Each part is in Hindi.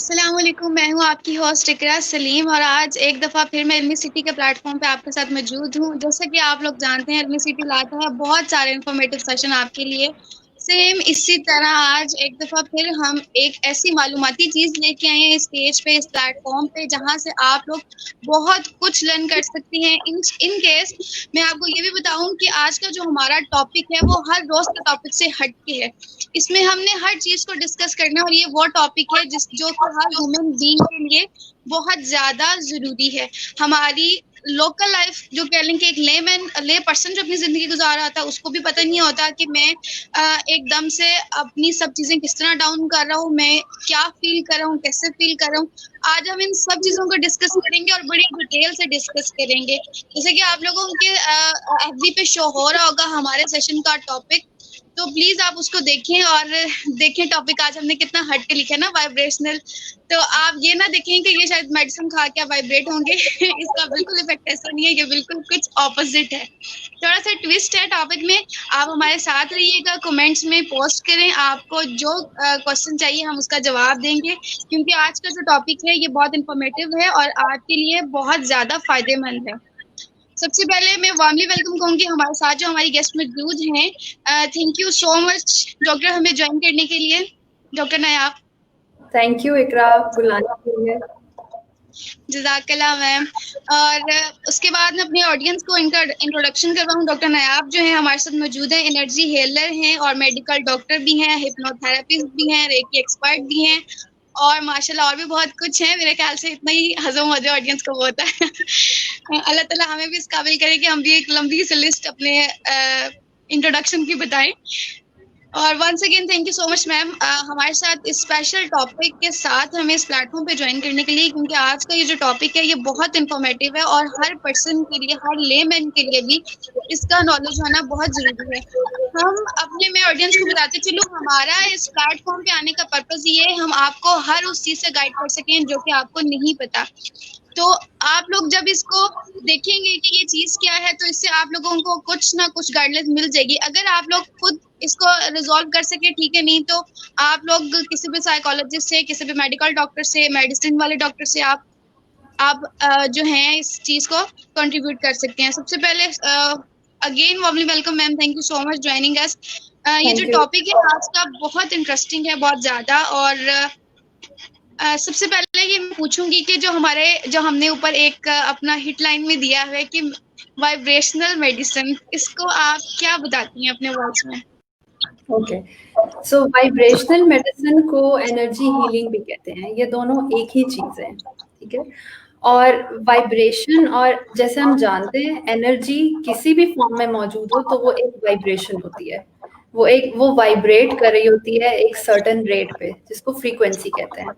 अस्सलाम वालेकुम। मैं हूँ आपकी होस्ट इकरा सलीम और आज एक दफ़ा फिर मैं इल्मी सिटी के प्लेटफॉर्म पे आपके साथ मौजूद हूँ। जैसा कि आप लोग जानते हैं, इल्मी सिटी लाता है बहुत सारे इंफॉर्मेटिव सेशन आपके लिए। सेम इसी तरह आज एक दफ़ा फिर हम एक ऐसी मालूमाती चीज़ लेके आए हैं इस स्टेज पे, इस प्लेटफॉर्म पे, जहाँ से आप लोग बहुत कुछ लर्न कर सकती हैं। इन केस मैं आपको ये भी बताऊं कि आज का जो हमारा टॉपिक है वो हर रोज़ के टॉपिक से हट के है। इसमें हमने हर चीज को डिस्कस करना है और ये वो टॉपिक है जिस जो कि हर ह्यूमन बीइंग के लिए बहुत ज्यादा जरूरी है। हमारी लोकल लाइफ जो कह लें कि एक ले पर्सन जो अपनी जिंदगी गुजार रहा था, उसको भी पता नहीं होता कि मैं एकदम से अपनी सब चीजें किस तरह डाउन कर रहा हूँ, मैं क्या फील कर रहा हूँ, कैसे फील कर रहा हूँ। आज हम इन सब चीजों को डिस्कस करेंगे और बड़ी डिटेल से डिस्कस करेंगे। जैसे कि आप लोगों के एफबी पे शो हो रहा होगा हमारे सेशन का टॉपिक, तो प्लीज आप उसको देखें और देखें टॉपिक आज हमने कितना हट के लिखा है ना, वाइब्रेशनल। तो आप ये ना देखें कि ये शायद मेडिसिन खा के वाइब्रेट होंगे इसका बिल्कुल इफेक्ट ऐसा नहीं है, ये बिल्कुल कुछ ऑपोजिट है। थोड़ा सा ट्विस्ट है टॉपिक में। आप हमारे साथ रहिएगा, कमेंट्स में पोस्ट करें, आपको जो क्वेश्चन चाहिए हम उसका जवाब देंगे, क्योंकि आज का जो टॉपिक है ये बहुत इंफॉर्मेटिव है और आपके लिए बहुत ज्यादा फायदेमंद है। सबसे पहले मैं वार्मली वेलकम कहूंगी हमारे साथ जो हमारी गेस्ट मौजूद हैं। Thank you so much doctor हमें ज्वाइन करने के लिए, डॉक्टर नायाब। थैंक यू इकरा बुलाने के लिए। जज़ाकल्लाह मैम। और उसके बाद मैं अपने ऑडियंस को इनका इंट्रोडक्शन करवाऊँ। डॉक्टर नायाब जो है हमारे साथ मौजूद है, एनर्जी हीलर हैं और मेडिकल डॉक्टर भी हैं, हिप्नोथेरेपिस्ट भी हैं, रेकी एक्सपर्ट भी हैं और माशाल्लाह और भी बहुत कुछ है। मेरे ख्याल से इतना ही हजम हो जाए ऑडियंस को बहुत है अल्लाह ताला हमें भी इस काबिल करे कि हम भी एक लंबी सी लिस्ट अपने इंट्रोडक्शन की बताएं। और once again thank you so much ma'am हमारे साथ इस स्पेशल टॉपिक के साथ हमें इस प्लेटफॉर्म पे ज्वाइन करने के लिए, क्योंकि आज का ये जो टॉपिक है ये बहुत इंफॉर्मेटिव है और हर पर्सन के लिए, हर लेमैन के लिए भी इसका नॉलेज होना बहुत जरूरी है। हम अपने मैं ऑडियंस को बताते चलूँ, हमारा इस प्लेटफॉर्म पे आने का पर्पज ये है हम आपको हर उस चीज से गाइड कर सकें जो कि आपको नहीं पता। तो आप लोग जब इसको देखेंगे कि ये चीज क्या है, तो इससे आप लोगों को कुछ ना कुछ गाइडलाइंस मिल जाएगी। अगर आप लोग खुद इसको रिजॉल्व कर सके ठीक है, नहीं तो आप लोग किसी भी साइकोलॉजिस्ट से, किसी भी मेडिकल डॉक्टर से, मेडिसिन वाले डॉक्टर से आप जो हैं इस चीज को कंट्रीब्यूट कर सकते हैं। सबसे पहले again warmly welcome ma'am, thank you so much joining us. ये जो टॉपिक है आज का बहुत इंटरेस्टिंग है, बहुत ज्यादा। और सबसे पहले ये मैं पूछूंगी कि जो हमने ऊपर एक अपना हिट लाइन में दिया है कि वाइब्रेशनल मेडिसिन, इसको आप क्या बताती हैं अपने वर्ड्स में? ओके, सो वाइब्रेशनल मेडिसिन को एनर्जी हीलिंग भी कहते हैं। ये दोनों एक ही चीज़ है, ठीक है। और वाइब्रेशन, और जैसे हम जानते हैं एनर्जी किसी भी फॉर्म में मौजूद हो तो वो एक वाइब्रेशन होती है। वो वाइब्रेट कर रही होती है एक सर्टेन रेट पे, जिसको फ्रीक्वेंसी कहते हैं,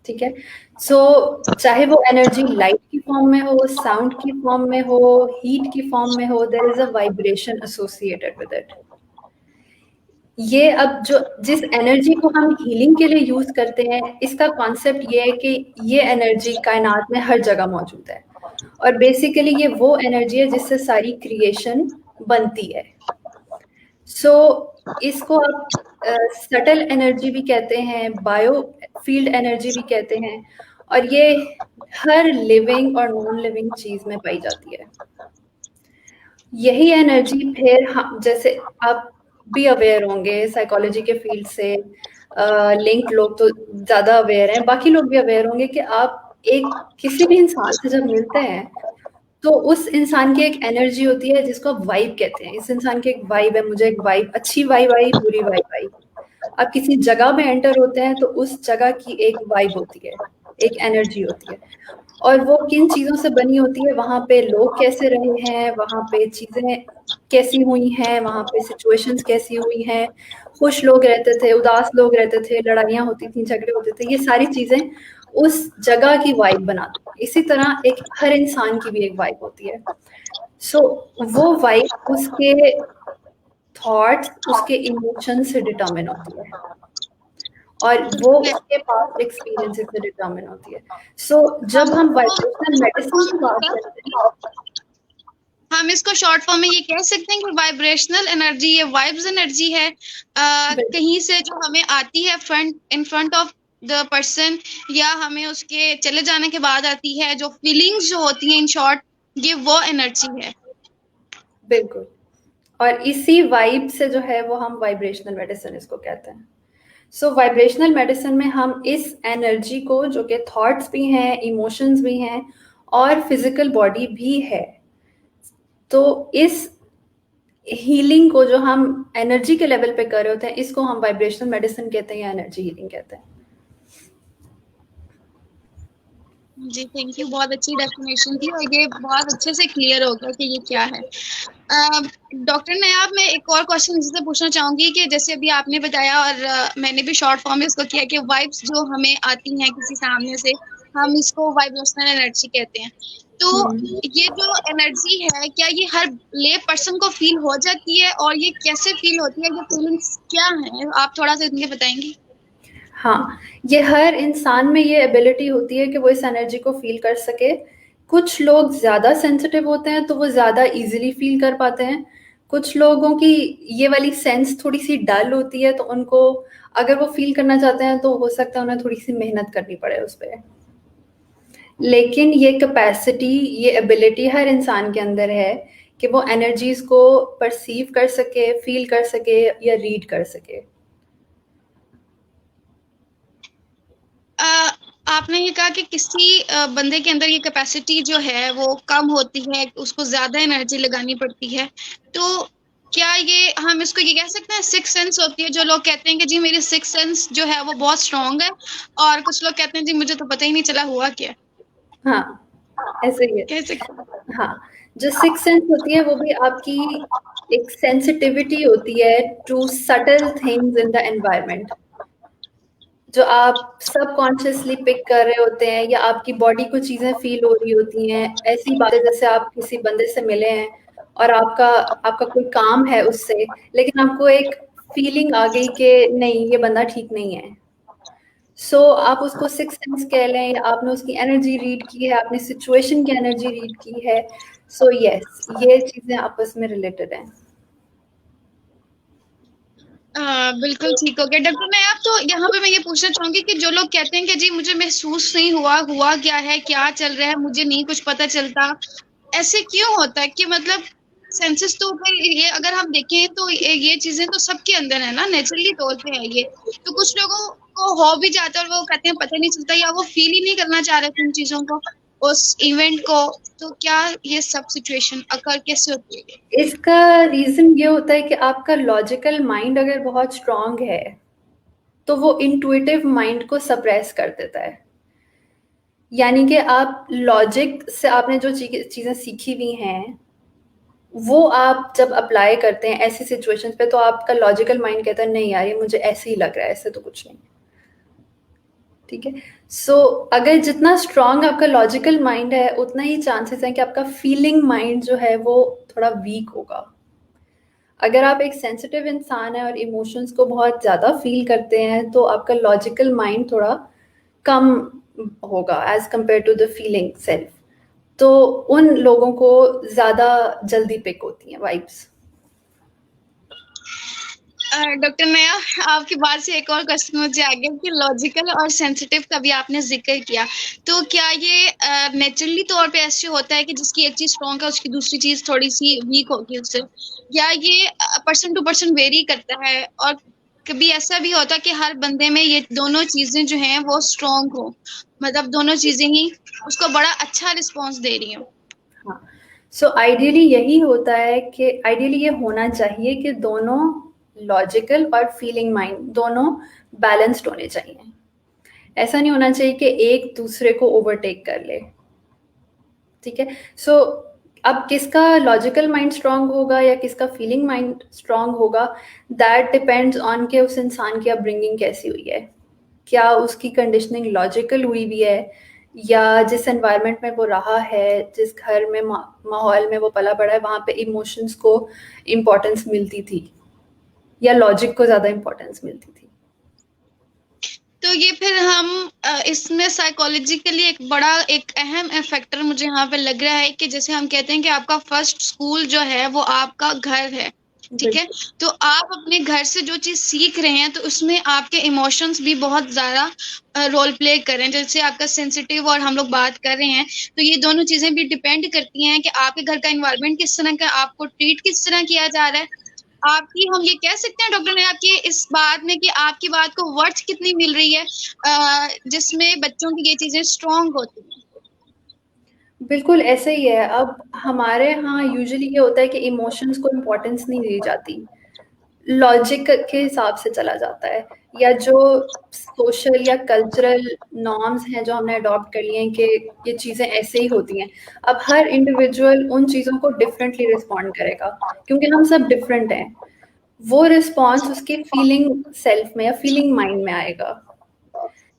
ठीक है। सो चाहे वो एनर्जी लाइट की फॉर्म में हो, साउंड की फॉर्म में हो, हीट की फॉर्म में हो, there is a vibration associated with it. ये अब जो जिस एनर्जी को हम हीलिंग के लिए यूज करते हैं, इसका कॉन्सेप्ट ये है कि ये एनर्जी कायनात में हर जगह मौजूद है और बेसिकली ये वो एनर्जी है जिससे सारी क्रिएशन बनती है। सो इसको आप सटल एनर्जी भी कहते हैं, बायो फील्ड एनर्जी भी कहते हैं, और ये हर लिविंग और नॉन लिविंग चीज में पाई जाती है। यही एनर्जी फिर जैसे आप भी अवेयर होंगे साइकोलॉजी के फील्ड से लिंक लोग तो ज्यादा अवेयर हैं, बाकी लोग भी अवेयर होंगे कि आप किसी भी इंसान से जब मिलते हैं तो उस इंसान की एक एनर्जी होती है जिसको आप वाइब कहते हैं। इस इंसान की एक वाइब है, मुझे एक वाइब, अच्छी वाइब आई, बुरी वाइब आई। आप किसी जगह में एंटर होते हैं तो उस जगह की एक वाइब होती है, एक एनर्जी होती है, और वो किन चीजों से बनी होती है, वहां पे लोग कैसे रहे हैं, वहां पे चीजें कैसी हुई हैं, वहां पे सिचुएशंस कैसी हुई हैं, खुश लोग रहते थे, उदास लोग रहते थे, लड़ाइयाँ होती थी, झगड़े होते थे, ये सारी चीजें उस जगह की वाइब बनाती है। इसी तरह एक हर इंसान की भी एक वाइब होती है। सो वो वाइब उसके थॉट्स, उसके इमोशन से डिटर्मिन होती है और वो उसके पास एक्सपीरियंसेस से डिटर्मिन होती है। सो जब हम वाइब्रेशनल मेडिसिन की बात करते हैं, हम इसको शॉर्ट फॉर्म में ये कह सकते हैं कि वाइब्रेशनल एनर्जी, ये वाइब्स एनर्जी है कहीं से जो हमें आती है in front of the person, या हमें उसके चले जाने के बाद आती है, जो फीलिंग्स जो होती हैं, इन शॉर्ट ये वो एनर्जी है। बिल्कुल। और इसी वाइब से जो है वो हम वाइब्रेशनल मेडिसिन इसको कहते हैं। सो वाइब्रेशनल मेडिसिन में हम इस एनर्जी को, जो कि थॉट्स भी हैं, इमोशंस भी हैं और फिजिकल बॉडी भी है, तो इस हीलिंग को जो हम एनर्जी के लेवल पे कर रहे होते हैं, इसको हम वाइब्रेशनल मेडिसिन कहते हैं या एनर्जी हीलिंग कहते हैं। जी थैंक यू, बहुत अच्छी डेफिनेशन थी और ये बहुत अच्छे से क्लियर हो गया कि ये क्या है। डॉक्टर नायाब, मैं एक और क्वेश्चन इससे पूछना चाहूंगी कि जैसे अभी आपने बताया और मैंने भी शॉर्ट फॉर्म में इसको किया कि वाइब्स जो हमें आती हैं किसी सामने से, हम इसको वाइब्रेशनल एनर्जी कहते हैं। तो ये जो एनर्जी है, क्या ये हर ले पर्सन को फील हो जाती है, और ये कैसे फील होती है, ये फीलिंग्स क्या हैं, आप थोड़ा सा इनके बताएंगी? हाँ, ये हर इंसान में ये एबिलिटी होती है कि वो इस एनर्जी को फील कर सके। कुछ लोग ज़्यादा सेंसिटिव होते हैं तो वो ज़्यादा इजीली फील कर पाते हैं। कुछ लोगों की ये वाली सेंस थोड़ी सी डल होती है, तो उनको अगर वो फील करना चाहते हैं तो हो सकता है उन्हें थोड़ी सी मेहनत करनी पड़े उस पर। लेकिन ये कैपेसिटी, ये एबिलिटी हर इंसान के अंदर है कि वो एनर्जीज को परसीव कर सके, फील कर सके या रीड कर सके। आपने ये कहा कि किसी बंदे के अंदर ये कैपेसिटी जो है वो कम होती है, उसको ज्यादा एनर्जी लगानी पड़ती है, तो क्या ये हम इसको ये कह सकते हैं सिक्स सेंस होती है? जो लोग कहते हैं कि जी मेरी सिक्स सेंस जो है वो बहुत स्ट्रांग है, और कुछ लोग कहते हैं जी मुझे तो पता ही नहीं चला हुआ क्या। हाँ, ऐसे ही है। कह सकते हैं। हाँ, जो सिक्स सेंस होती है वो भी आपकी एक सेंसिटिविटी होती है to subtle things in the environment, जो आप सबकॉन्शियसली पिक कर रहे होते हैं, या आपकी बॉडी को चीजें फील हो रही होती हैं। ऐसी बातें जैसे आप किसी बंदे से मिले हैं और आपका आपका कोई काम है उससे, लेकिन आपको एक फीलिंग आ गई कि नहीं, ये बंदा ठीक नहीं है। सो आप उसको सिक्स सेंस कह लें, या आपने उसकी एनर्जी रीड की है, आपने सिचुएशन की एनर्जी रीड की है। सो यस, ये चीजें आपस में रिलेटेड हैं। बिल्कुल ठीक हो गया डॉक्टर नायाब। तो यहाँ पे मैं ये पूछना चाहूंगी कि जो लोग कहते हैं कि जी मुझे महसूस नहीं हुआ, हुआ क्या है, क्या चल रहा है, मुझे नहीं कुछ पता चलता, ऐसे क्यों होता है? कि मतलब सेंसेस तो फिर ये अगर हम देखें तो ये चीजें तो सबके अंदर है ना, नेचुरली तौर पे है ये। तो कुछ लोगों को हो भी जाता है और वो कहते हैं पता नहीं चलता, या वो फील ही नहीं करना चाह रहे थे उन चीजों को, उस इवेंट को। तो क्या ये सब सिचुएशन अकर कैसे होती है? इसका रीजन ये होता है कि आपका लॉजिकल माइंड अगर बहुत स्ट्रांग है तो वो इंट्यूटिव माइंड को सप्रेस कर देता है। यानी कि आप लॉजिक से आपने जो चीजें सीखी हुई हैं वो आप जब अप्लाई करते हैं ऐसी सिचुएशंस पे, तो आपका लॉजिकल माइंड कहता है नहीं यार, ये मुझे ऐसे ही लग रहा है, ऐसे तो कुछ नहीं। ठीक है। सो अगर जितना स्ट्रांग आपका लॉजिकल माइंड है, उतना ही चांसेस हैं कि आपका फीलिंग माइंड जो है वो थोड़ा वीक होगा। अगर आप एक सेंसिटिव इंसान है और इमोशंस को बहुत ज़्यादा फील करते हैं, तो आपका लॉजिकल माइंड थोड़ा कम होगा as compared to the feeling self. तो उन लोगों को ज़्यादा जल्दी पिक होती हैं वाइब्स। डॉक्टर नया, आपकी बात से एक और क्वेश्चन मुझे आ गया कि लॉजिकल और सेंसिटिव का भी आपने जिक्र किया, तो क्या ये नेचुरली तौर पे ऐसे होता है कि जिसकी एक चीज स्ट्रॉन्ग है उसकी दूसरी चीज थोड़ी सी वीक होगी उससे, या ये पर्सन टू पर्सन वेरी करता है? और कभी ऐसा भी होता है कि हर बंदे में ये दोनों चीजें जो हैं वो स्ट्रॉन्ग हो, मतलब दोनों चीजें ही उसको बड़ा अच्छा रिस्पॉन्स दे रही हो? हाँ, सो आइडियली यही होता है कि आइडियली ये होना चाहिए कि दोनों लॉजिकल और फीलिंग माइंड दोनों बैलेंस्ड होने चाहिए। ऐसा नहीं होना चाहिए कि एक दूसरे को ओवरटेक कर ले। ठीक है। सो अब किसका लॉजिकल माइंड स्ट्रांग होगा या किसका फीलिंग माइंड स्ट्रांग होगा, दैट डिपेंड्स ऑन के उस इंसान की अपब्रिंगिंग कैसी हुई है। क्या उसकी कंडीशनिंग लॉजिकल हुई भी है, या जिस एनवायरनमेंट में वो रहा है, जिस घर में माहौल में वो पला बड़ा है, वहाँ पे इमोशंस को इम्पोर्टेंस मिलती थी या लॉजिक को ज़्यादा इम्पोर्टेंस मिलती थी। तो ये फिर हम इसमें साइकोलॉजिकली एक अहम फैक्टर मुझे यहाँ पे लग रहा है कि जैसे हम कहते हैं कि आपका फर्स्ट स्कूल जो है वो आपका घर है, ठीक है। तो आप अपने घर से जो चीज सीख रहे हैं तो उसमें आपके इमोशंस भी बहुत ज्यादा रोल प्ले कर रहे हैं। जैसे आपका सेंसिटिव और हम लोग बात कर रहे हैं, तो ये दोनों चीजें भी डिपेंड करती हैं कि आपके घर का एनवायरनमेंट किस तरह का, आपको ट्रीट किस तरह किया जा रहा है। आपकी, हम ये कह सकते हैं डॉक्टर ने आपकी इस बात में कि आपकी बात को वर्थ कितनी मिल रही है, जिसमें बच्चों की ये चीजें स्ट्रांग होती हैं। बिल्कुल ऐसे ही है। अब हमारे यहाँ यूजुअली ये होता है कि इमोशंस को इम्पोर्टेंस नहीं दी जाती, लॉजिक के हिसाब से चला जाता है, या जो सोशल या कल्चरल नॉर्म्स हैं जो हमने अडॉप्ट कर लिए हैं कि ये चीज़ें ऐसे ही होती हैं। अब हर इंडिविजुअल उन चीज़ों को डिफरेंटली रिस्पॉन्ड करेगा, क्योंकि हम सब डिफरेंट हैं। वो रिस्पॉन्स उसके फीलिंग सेल्फ में या फीलिंग माइंड में आएगा।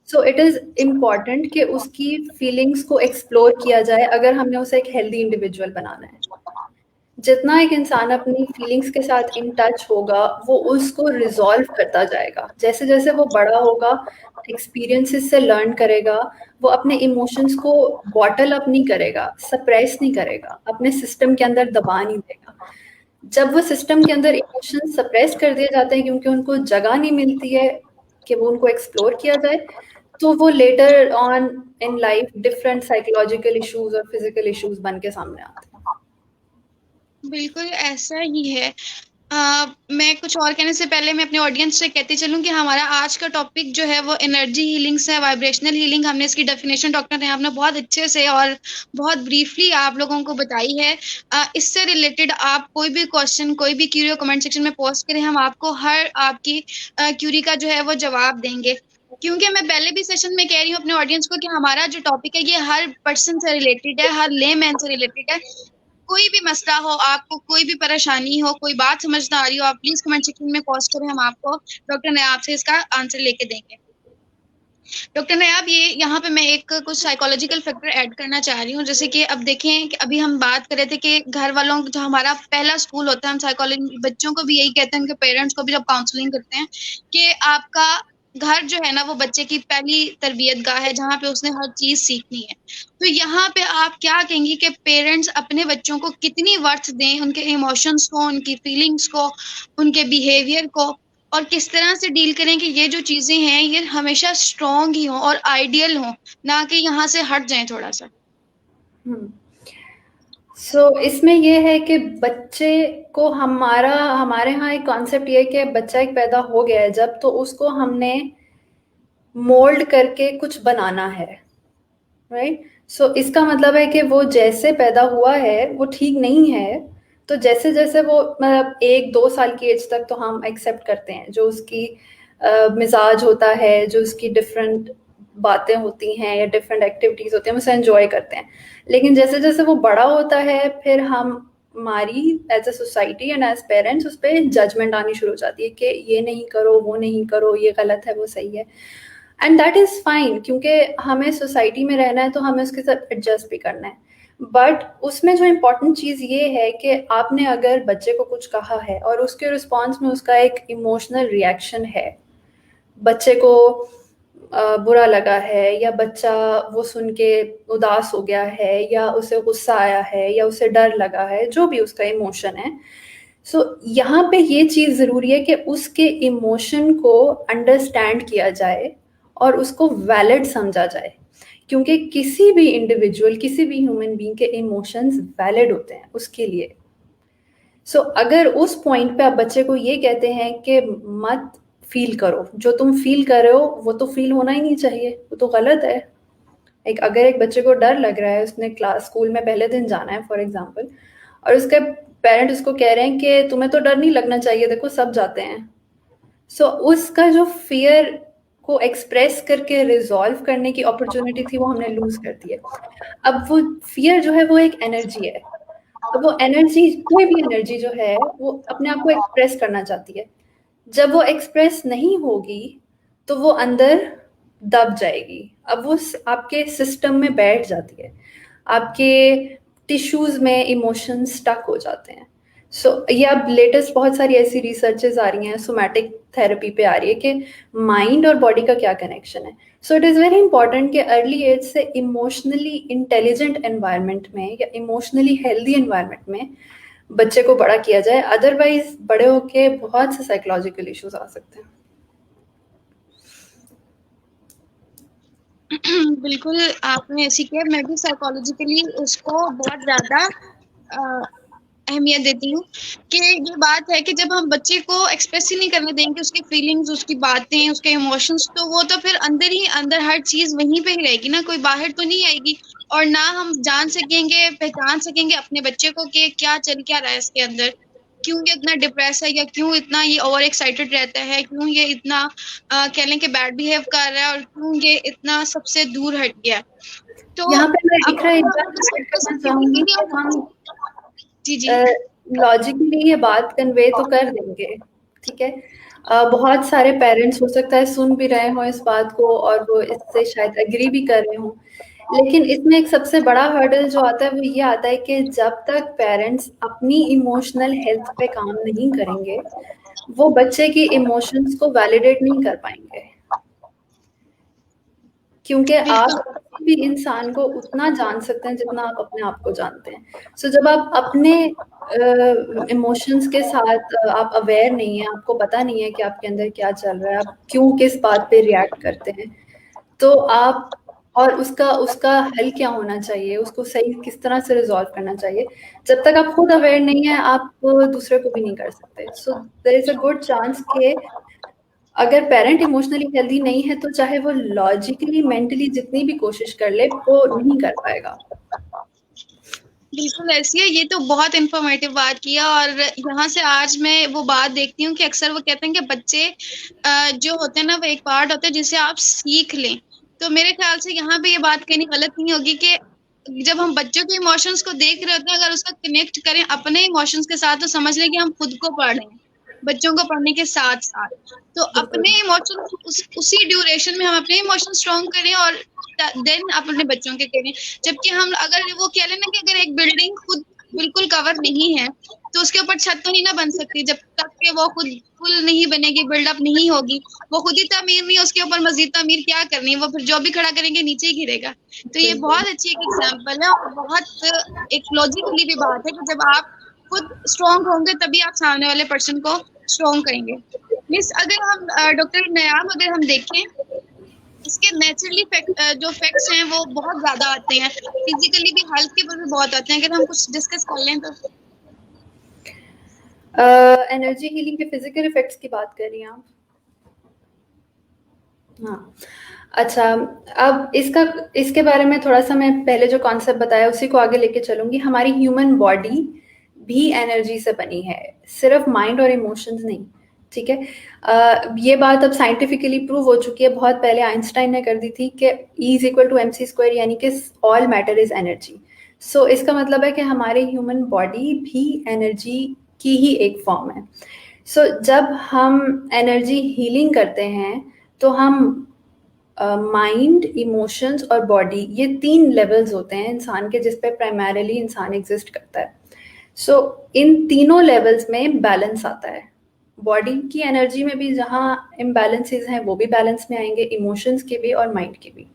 सो इट इज़ इम्पॉर्टेंट कि उसकी फीलिंग्स को एक्सप्लोर किया जाए अगर हमने उसे एक हेल्दी इंडिविजुअल बनाना है। जितना एक इंसान अपनी फीलिंग्स के साथ इन टच होगा, वो उसको रिजॉल्व करता जाएगा। जैसे जैसे वो बड़ा होगा, एक्सपीरियंसेस से लर्न करेगा, वो अपने इमोशंस को बॉटल अप नहीं करेगा, सप्रेस नहीं करेगा, अपने सिस्टम के अंदर दबा नहीं देगा। जब वो सिस्टम के अंदर इमोशंस सप्रेस कर दिए जाते हैं क्योंकि उनको जगह नहीं मिलती है कि वो उनको एक्सप्लोर किया जाए, तो वो later on in life different psychological issues और फिजिकल इश्यूज बन के सामने आते हैं। बिल्कुल ऐसा ही है। मैं कुछ और कहने से पहले मैं अपने ऑडियंस से कहती चलूं कि हमारा आज का टॉपिक जो है वो एनर्जी हीलिंग से वाइब्रेशनल हीलिंग। हमने इसकी डेफिनेशन डॉक्टर ने आपने बहुत अच्छे से और बहुत ब्रीफली आप लोगों को बताई है। इससे रिलेटेड आप कोई भी क्वेश्चन, कोई भी क्यूरी कमेंट सेक्शन में पोस्ट करें, हम आपको हर आपकी क्यूरी का जो है वो जवाब देंगे। क्योंकि मैं पहले भी सेशन में कह रही हूँ अपने ऑडियंस को कि हमारा जो टॉपिक है ये हर पर्सन से रिलेटेड है, हर लेमैन से रिलेटेड है। कोई भी मसला हो, आपको कोई भी परेशानी हो, कोई बात समझ ना आ रही हो, आप प्लीज कमेंट सेक्शन में पोस्ट करें, हम आपको डॉक्टर नयाब से इसका आंसर लेके देंगे। डॉक्टर नयाब, ये यहाँ पे मैं एक कुछ साइकोलॉजिकल फैक्टर ऐड करना चाह रही हूँ। जैसे कि अब देखें कि अभी हम बात कर रहे थे कि घर वालों जो हमारा पहला स्कूल होता है, हम साइकोलॉजी बच्चों को भी यही कहते हैं, उनके पेरेंट्स को भी जब काउंसलिंग करते हैं कि आपका घर जो है ना वो बच्चे की पहली तरबियत गाह है जहाँ पे उसने हर चीज सीखनी है। तो यहाँ पे आप क्या कहेंगी कि पेरेंट्स अपने बच्चों को कितनी वर्थ दें, उनके इमोशंस को, उनकी फीलिंग्स को, उनके बिहेवियर को, और किस तरह से डील करें कि ये जो चीजें हैं ये हमेशा स्ट्रांग ही हो और आइडियल हो, ना कि यहाँ से हट जाएं थोड़ा सा। इसमें ये है कि बच्चे को हमारे यहाँ एक कॉन्सेप्ट ये है कि बच्चा एक पैदा हो गया है जब, तो उसको हमने मोल्ड करके कुछ बनाना है, राइट। इसका मतलब है कि वो जैसे पैदा हुआ है वो ठीक नहीं है। तो जैसे जैसे वो मतलब 1-2 साल की एज तक तो हम एक्सेप्ट करते हैं, जो उसकी मिजाज होता है, जो उसकी डिफरेंट बातें होती हैं या डिफरेंट एक्टिविटीज होती हैं, उसे एंजॉय करते हैं। लेकिन जैसे जैसे वो बड़ा होता है, फिर हमारी as a society and as parents उस पर जजमेंट आनी शुरू हो जाती है कि ये नहीं करो, वो नहीं करो, ये गलत है, वो सही है। एंड दैट इज़ फाइन, क्योंकि हमें सोसाइटी में रहना है तो हमें उसके साथ एडजस्ट भी करना है। बट उसमें जो इम्पोर्टेंट चीज़ ये है कि आपने अगर बच्चे को कुछ कहा है और उसके रिस्पॉन्स में उसका एक इमोशनल रिएक्शन है, बच्चे को बुरा लगा है, या बच्चा वो सुन के उदास हो गया है, या उसे गुस्सा आया है, या उसे डर लगा है, जो भी उसका इमोशन है। यहाँ पे ये चीज़ ज़रूरी है कि उसके इमोशन को अंडरस्टैंड किया जाए और उसको वैलिड समझा जाए, क्योंकि किसी भी इंडिविजुअल, किसी भी ह्यूमन बीइंग के इमोशंस वैलिड होते हैं उसके लिए। अगर उस पॉइंट पे आप बच्चे को ये कहते हैं कि मत फील करो, जो तुम फील कर रहे हो वो तो फील होना ही नहीं चाहिए, वो तो गलत है। अगर एक बच्चे को डर लग रहा है, उसने स्कूल में पहले दिन जाना है फॉर एग्जाम्पल, और उसके पेरेंट उसको कह रहे हैं कि तुम्हें तो डर नहीं लगना चाहिए, देखो सब जाते हैं। उसका जो फियर को एक्सप्रेस करके रिजॉल्व करने की अपॉर्चुनिटी थी वो हमने लूज कर दी है। अब वो फियर जो है वो एक एनर्जी है। अब वो एनर्जी, कोई भी एनर्जी जो है वो अपने आप को एक्सप्रेस करना चाहती है। जब वो एक्सप्रेस नहीं होगी तो वो अंदर दब जाएगी। अब वो आपके सिस्टम में बैठ जाती है, आपके टिश्यूज में इमोशंस स्टक हो जाते हैं। ये अब लेटेस्ट बहुत सारी ऐसी रिसर्चेस आ रही हैं, सोमैटिक थेरेपी पे आ रही है कि माइंड और बॉडी का क्या कनेक्शन है। इट इज़ वेरी इंपॉर्टेंट कि अर्ली एज से इमोशनली इंटेलिजेंट एनवायरनमेंट में या इमोशनली हेल्दी एनवायरनमेंट में बच्चे को बड़ा किया जाए, अदरवाइज बड़े होके बहुत से साइकोलॉजिकल इश्यूज आ सकते हैं। बिल्कुल आपने ऐसी किया, मैं भी साइकोलॉजिकली उसको बहुत ज़्यादा अहमियत देती हूँ कि ये बात है कि जब हम बच्चे को एक्सप्रेस ही नहीं करने देंगे उसकी फीलिंग्स, उसकी बातें, उसके इमोशंस, तो वो तो फिर अंदर ही अंदर हर चीज़ वहीं पे ही रहेगी ना, कोई बाहर तो नहीं आएगी। और ना हम जान सकेंगे, पहचान सकेंगे अपने बच्चे को कि क्या चल क्या रहा है इसके अंदर, क्यों ये इतना डिप्रेस है, या क्यों इतना ये ओवर एक्साइटेड रहता है, क्यों ये इतना कह लें कि बैड बिहेव कर रहा है, और क्यों ये इतना सबसे दूर हट गया है। तो यहाँ पे मैं अब इकरा एक हम बात डिस्कस ऐड कर करना सकते हैं चाहूंगी कि कि हम जी जी लॉजिकली ये बात कन्वे तो कर देंगे, ठीक है। बहुत सारे पेरेंट्स हो सकता है सुन भी रहे हों इस बात को और वो इससे शायद एग्री भी कर रहे हों, लेकिन इसमें एक सबसे बड़ा हर्डल जो आता है वो ये आता है कि जब तक पेरेंट्स अपनी इमोशनल हेल्थ पे काम नहीं करेंगे, वो बच्चे की इमोशंस को वैलिडेट नहीं कर पाएंगे, क्योंकि आप बिल्कुल किसी भी इंसान को उतना जान सकते हैं जितना आप अपने आप को जानते हैं। सो जब आप अपने इमोशंस के साथ आप अवेयर नहीं है, आपको पता नहीं है कि आपके अंदर क्या चल रहा है, आप क्यों किस बात पे रिएक्ट करते हैं, तो आप और उसका उसका हल क्या होना चाहिए, उसको सही किस तरह से रिजॉल्व करना चाहिए, जब तक आप खुद अवेयर नहीं है आप दूसरे को भी नहीं कर सकते। So there is a good chance कि अगर पेरेंट इमोशनली हेल्दी नहीं है तो चाहे वो लॉजिकली मेंटली जितनी भी कोशिश कर ले वो नहीं कर पाएगा। बिल्कुल ऐसी है, ये तो बहुत इंफॉर्मेटिव बात किया। और यहाँ से आज मैं वो बात देखती हूँ कि अक्सर वो कहते हैं कि बच्चे जो होते हैं ना, वो एक पार्ट होते हैं जिसे आप सीख लें। तो मेरे ख्याल से यहाँ पे ये बात कहनी गलत नहीं होगी कि जब हम बच्चों के इमोशंस को देख रहे होते हैं, अगर उसका कनेक्ट करें अपने इमोशंस के साथ, तो समझ लें कि हम खुद को पढ़ रहे हैं बच्चों को पढ़ने के साथ साथ। तो बिल्कुल। अपने इमोशंस उसी ड्यूरेशन में हम अपने इमोशंस स्ट्रॉन्ग करें, और देन अपने बच्चों के करें। जबकि हम अगर वो कह लें ना कि अगर एक बिल्डिंग खुद बिल्कुल कवर नहीं है तो उसके ऊपर छत तो नहीं ना बन सकती, जब तक कि वो खुद फुल नहीं बनेगी, बिल्डअप नहीं होगी, वो खुद ही तामीर नहीं, उसके ऊपर मजीद तामीर क्या करनी है, वो फिर जो भी खड़ा करेंगे नीचे ही गिरेगा। तो ये बिल्कुल। बहुत अच्छी एक एग्जाम्पल है, और बहुत एक लॉजिकली भी बात है कि जब आप खुद स्ट्रांग होंगे तभी आप सामने वाले पर्सन को स्ट्रांग करेंगे। मिस अगर हम डॉक्टर नयाम अगर हम देखें, इसके नेचुरली जो फैक्ट्स हैं वो बहुत ज्यादा आते हैं, फिजिकली भी हेल्थ के ऊपर भी बहुत आते हैं, अगर हम कुछ डिस्कस कर लें तो। एनर्जी हीलिंग के फिजिकल इफेक्ट्स की बात कर रही हैं आप? हाँ, अच्छा। अब इसके बारे में थोड़ा सा मैं पहले जो कॉन्सेप्ट बताया उसी को आगे लेके चलूंगी। हमारी ह्यूमन बॉडी भी एनर्जी से बनी है, सिर्फ माइंड और इमोशंस नहीं, ठीक है। ये बात अब साइंटिफिकली प्रूव हो चुकी है, बहुत पहले आइंस्टाइन ने कर दी थी कि E is equal to mc², यानी कि ऑल मैटर इज एनर्जी। सो इसका मतलब है कि हमारे ह्यूमन बॉडी भी एनर्जी की ही एक फॉर्म है। सो जब हम एनर्जी हीलिंग करते हैं तो हम माइंड, इमोशंस और बॉडी, ये 3 लेवल्स होते हैं इंसान के जिस पे प्राइमरीली इंसान एग्जिस्ट करता है। सो इन तीनों लेवल्स में बैलेंस आता है। बॉडी की एनर्जी में भी जहाँ इम्बैलेंसेस हैं वो भी बैलेंस में आएंगे, इमोशंस के भी और माइंड के भी।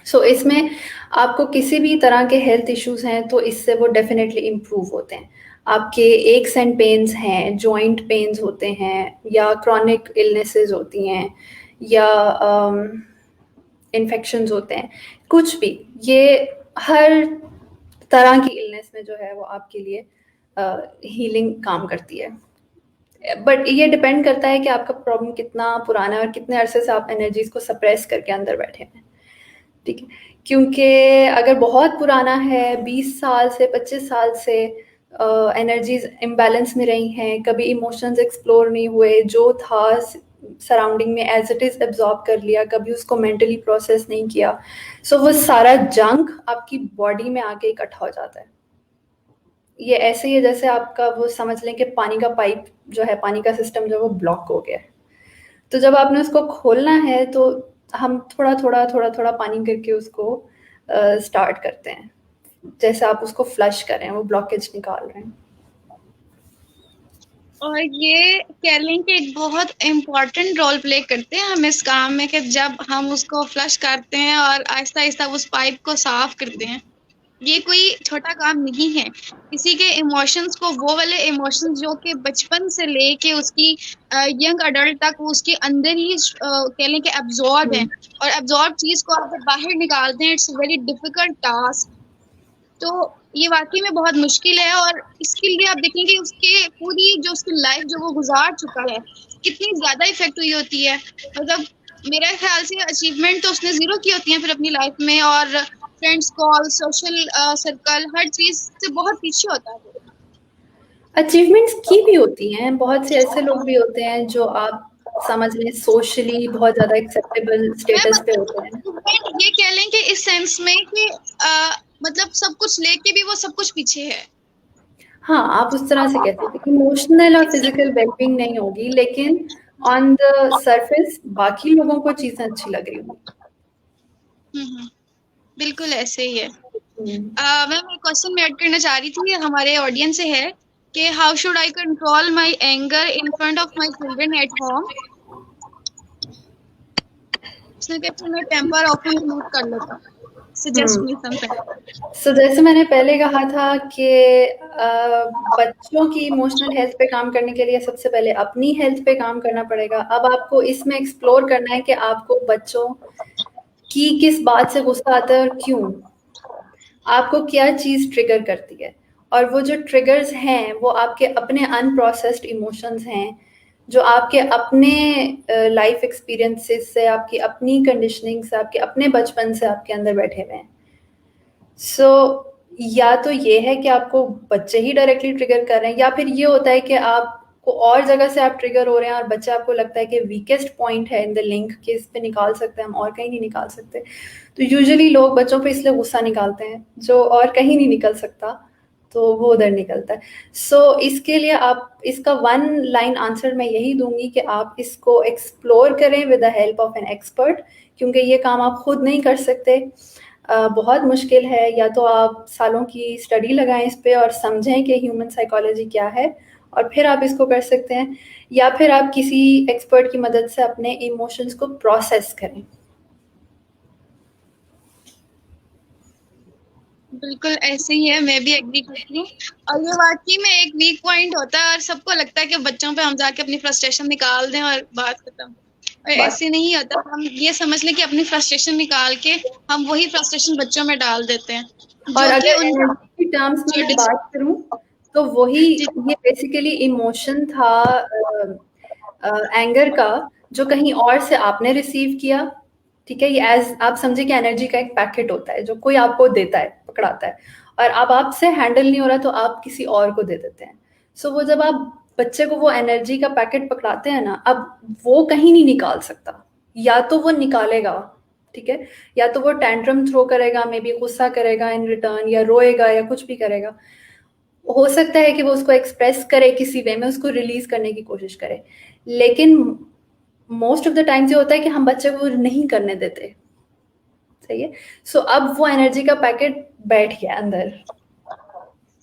सो इसमें आपको किसी भी तरह के हेल्थ इश्यूज हैं तो इससे वो डेफिनेटली इम्प्रूव होते हैं। आपके एक्स एंड पेन्स हैं, जॉइंट पेन्स होते हैं, या क्रॉनिक इलनेसेस होती हैं, या इन्फेक्शंस होते हैं, कुछ भी, ये हर तरह की इलनेस में जो है वो आपके लिए हीलिंग काम करती है। बट ये डिपेंड करता है कि आपका प्रॉब्लम कितना पुराना है और कितने अरसे से आप एनर्जीज को सप्रेस करके अंदर बैठे हैं, ठीक है। क्योंकि अगर बहुत पुराना है, 20 साल से 25 साल से एनर्जीज इम्बैलेंस में रही हैं, कभी इमोशंस एक्सप्लोर नहीं हुए, जो था सराउंडिंग में एज इट इज़ एब्जॉर्ब कर लिया, कभी उसको मेंटली प्रोसेस नहीं किया, सो वो सारा जंक आपकी बॉडी में आके इकट्ठा हो जाता है। ये ऐसे ही है जैसे आपका वो समझ लें कि पानी का पाइप जो है, पानी का सिस्टम जो है वो ब्लॉक हो गया है, तो जब आपने उसको खोलना है तो हम थोड़ा थोड़ा थोड़ा थोड़ा पानी करके उसको स्टार्ट करते हैं, जैसे आप उसको फ्लश करें, वो ब्लॉकेज निकाल रहे हैं। और ये कह लें कि एक बहुत इम्पोर्टेंट रोल प्ले करते हैं हम इस काम में, कि जब हम उसको फ्लश करते हैं और आहिस्ता आहिस्ता उस पाइप को साफ करते हैं, ये कोई छोटा काम नहीं है। किसी के इमोशंस को, वो वाले इमोशंस जो कि बचपन से लेके उसकी यंग अडल्ट तक वो उसके अंदर ही कह लें कि एब्जॉर्ब है, और एब्जॉर्ब चीज को आप जब बाहर निकालते हैं, इट्स वेरी डिफिकल्ट टास्क। तो ये वाकई में बहुत मुश्किल है, और इसके लिए आप देखेंगे उसके पूरी जो उसकी लाइफ जो वो गुजार चुका है, कितनी ज्यादा इफेक्ट हुई होती है। मतलब मेरे ख्याल से अचीवमेंट तो उसने जीरो की होती है फिर अपनी लाइफ में, और फ्रेंड्स कॉल, सोशल सर्कल, हर चीज से बहुत पीछे होता है वो। अचीवमेंट्स की भी होती हैं, बहुत से ऐसे लोग भी होते हैं जो आप समझ लें सोशली बहुत ज़्यादा एक्सेप्टेबल मैं स्टेटस पे होते हैं। मतलब ये कह लें कि इस सेंस में कि मतलब सब कुछ लेके भी वो सब कुछ पीछे है। हाँ, आप उस तरह से कह सकते हैं, इमोशनल और फिजिकल वेलबींग नहीं होगी, लेकिन ऑन द सरफेस बाकी लोगों को चीज़ें अच्छी लग रही होंगी। बिल्कुल ऐसे ही है। हम्म। मैं एक क्वेश्चन में ऐड करना चाह रही थी, हमारे ऑडियंस से है कि how should I control my anger in front of my children at home. उसने कहा कि मैं टेम्पर ऑफन यूज कर लेता हूँ। Suggest me something. सो जैसे मैंने पहले कहा था कि बच्चों की इमोशनल हेल्थ पे काम करने के लिए सबसे पहले अपनी हेल्थ पे काम करना पड़ेगा। अब आपको इसमें एक्सप्लोर करना है कि आपको बच्चों की किस बात से गुस्सा आता है और क्यों, आपको क्या चीज़ ट्रिगर करती है। और वो जो ट्रिगर्स हैं वो आपके अपने अनप्रोसेस्ड इमोशंस हैं, जो आपके अपने लाइफ एक्सपीरियंसेस से, आपकी अपनी कंडीशनिंग से, आपके अपने बचपन से आपके अंदर बैठे हुए हैं। सो या तो ये है कि आपको बच्चे ही डायरेक्टली ट्रिगर कर रहे हैं, या फिर ये होता है कि आपको और जगह से आप ट्रिगर हो रहे हैं और बच्चा आपको लगता है कि वीकेस्ट पॉइंट है इन द लिंक कि इस पे निकाल सकते हैं हम और कहीं नहीं निकाल सकते। तो यूजुअली लोग बच्चों पे इसलिए गुस्सा निकालते हैं जो और कहीं नहीं निकल सकता, तो वो उधर निकलता है। सो इसके लिए आप इसका वन लाइन आंसर मैं यही दूंगी कि आप इसको एक्सप्लोर करें with the help of an expert, क्योंकि ये काम आप खुद नहीं कर सकते। बहुत मुश्किल है। या तो आप सालों की स्टडी लगाएं इस पे और समझें कि ह्यूमन साइकोलॉजी क्या है, और फिर आप इसको कर सकते हैं, या फिर आप किसी एक्सपर्ट की मदद से अपने इमोशंस को प्रोसेस करें। बिल्कुल ऐसे ही है, मैं भी एग्री करती हूँ। और ये वाकई में एक वीक पॉइंट होता है, और सबको लगता है कि बच्चों पे हम जाके अपनी फ्रस्ट्रेशन निकाल दें और बात खत्म। और ऐसे नहीं होता। हम ये समझ लें कि अपनी फ्रस्ट्रेशन निकाल के हम वही फ्रस्ट्रेशन बच्चों में डाल देते हैं, और जो कि अगर उन एनर्जी की टर्म्स में मैं बात करूं तो वही, ये बेसिकली इमोशन था एंगर का, जो कहीं और से आपने रिसीव किया। ठीक है, ये एज आप समझे कि एनर्जी का एक पैकेट होता है जो कोई आपको देता है, पकड़ाता है, और अब आपसे हैंडल नहीं हो रहा तो आप किसी और को दे देते हैं। सो वो जब आप बच्चे को वो एनर्जी का पैकेट पकड़ाते हैं ना, अब वो कहीं नहीं निकाल सकता, या तो वो निकालेगा, ठीक है, या तो वो टैंट्रम थ्रो करेगा, मे बी गुस्सा करेगा इन रिटर्न, या रोएगा, या कुछ भी करेगा। हो सकता है कि वो उसको एक्सप्रेस करे किसी वे में, उसको रिलीज करने की कोशिश करे, लेकिन मोस्ट ऑफ द टाइम्स ये होता है कि हम बच्चे को नहीं करने देते। सही है। सो अब वो एनर्जी का पैकेट बैठ गया अंदर,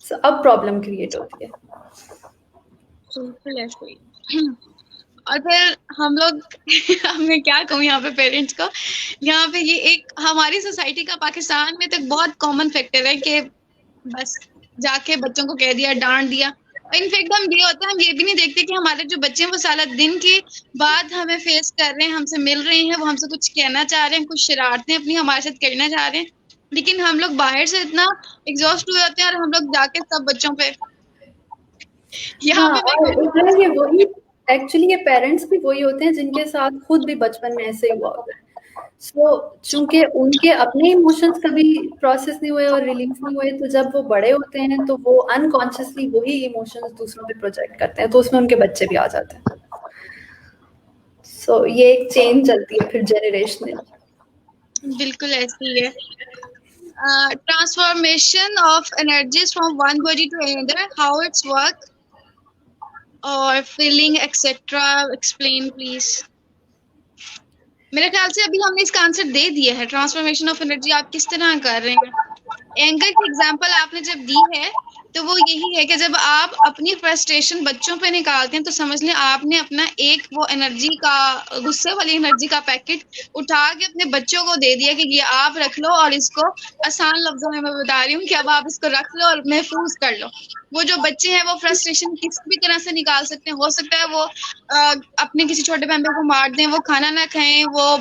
सो अब प्रॉब्लम क्रिएट होती है। बिल्कुल ऐसे ही। और फिर हम लोग मैं क्या कहूँ यहाँ पे पेरेंट्स को, यहाँ पे ये एक हमारी सोसाइटी का पाकिस्तान में तो बहुत कॉमन फैक्टर है कि बस जाके बच्चों को कह दिया, डांट दिया। इनफेक्ट हम ये होता है, हम ये भी नहीं देखते कि हमारे जो बच्चे हैं वो सारा दिन के बाद हमें फेस कर रहे हैं, हमसे मिल रहे हैं, वो हमसे कुछ कहना चाह रहे हैं, कुछ शरारतें अपनी हमारे साथ करना चाह रहे हैं, लेकिन हम लोग बाहर से इतना एग्जॉस्ट हुए होते हैं, और हम लोग जाके सब बच्चों पे यहाँ हाँ, पे मैं और कहूँ इधर ये वही, एक्चुअली ये पेरेंट्स भी वही होते हैं जिनके साथ खुद भी बचपन में ऐसे ही हुआ होता है। सो चूंकि उनके अपने इमोशंस कभी प्रोसेस नहीं हुए और रिलीज नहीं हुए, तो जब वो बड़े होते हैं तो वो अनकॉन्शियसली वही इमोशंस दूसरों पे प्रोजेक्ट करते हैं, तो उसमें उनके बच्चे भी आ जाते हैं। सो ये एक चेंज चलती है फिर जनरेशनल। बिल्कुल ऐसे ही है। Transformation of energies from one body to another, how it's work और फीलिंग एक्सेट्रा, एक्सप्लेन प्लीज। मेरे ख्याल से अभी हमने इसका आंसर दे दिया है। ट्रांसफॉर्मेशन ऑफ एनर्जी आप किस तरह कर रहे हैं। एंगर की एग्जांपल आपने जब दी है, तो वो यही है कि जब आप अपनी फ्रस्ट्रेशन बच्चों पे निकालते हैं तो समझ लें आपने अपना एक वो एनर्जी का, गुस्से वाली एनर्जी का पैकेट उठा के अपने बच्चों को दे दिया कि ये आप रख लो, और इसको आसान लफ्जों में मैं बता रही हूँ कि अब आप इसको रख लो और महफूज कर लो। वो जो बच्चे हैं वो फ्रस्ट्रेशन किसी भी तरह से निकाल सकते हैं। हो सकता है वो अपने किसी छोटे बहन को मार दें, वो खाना ना खाएं, वो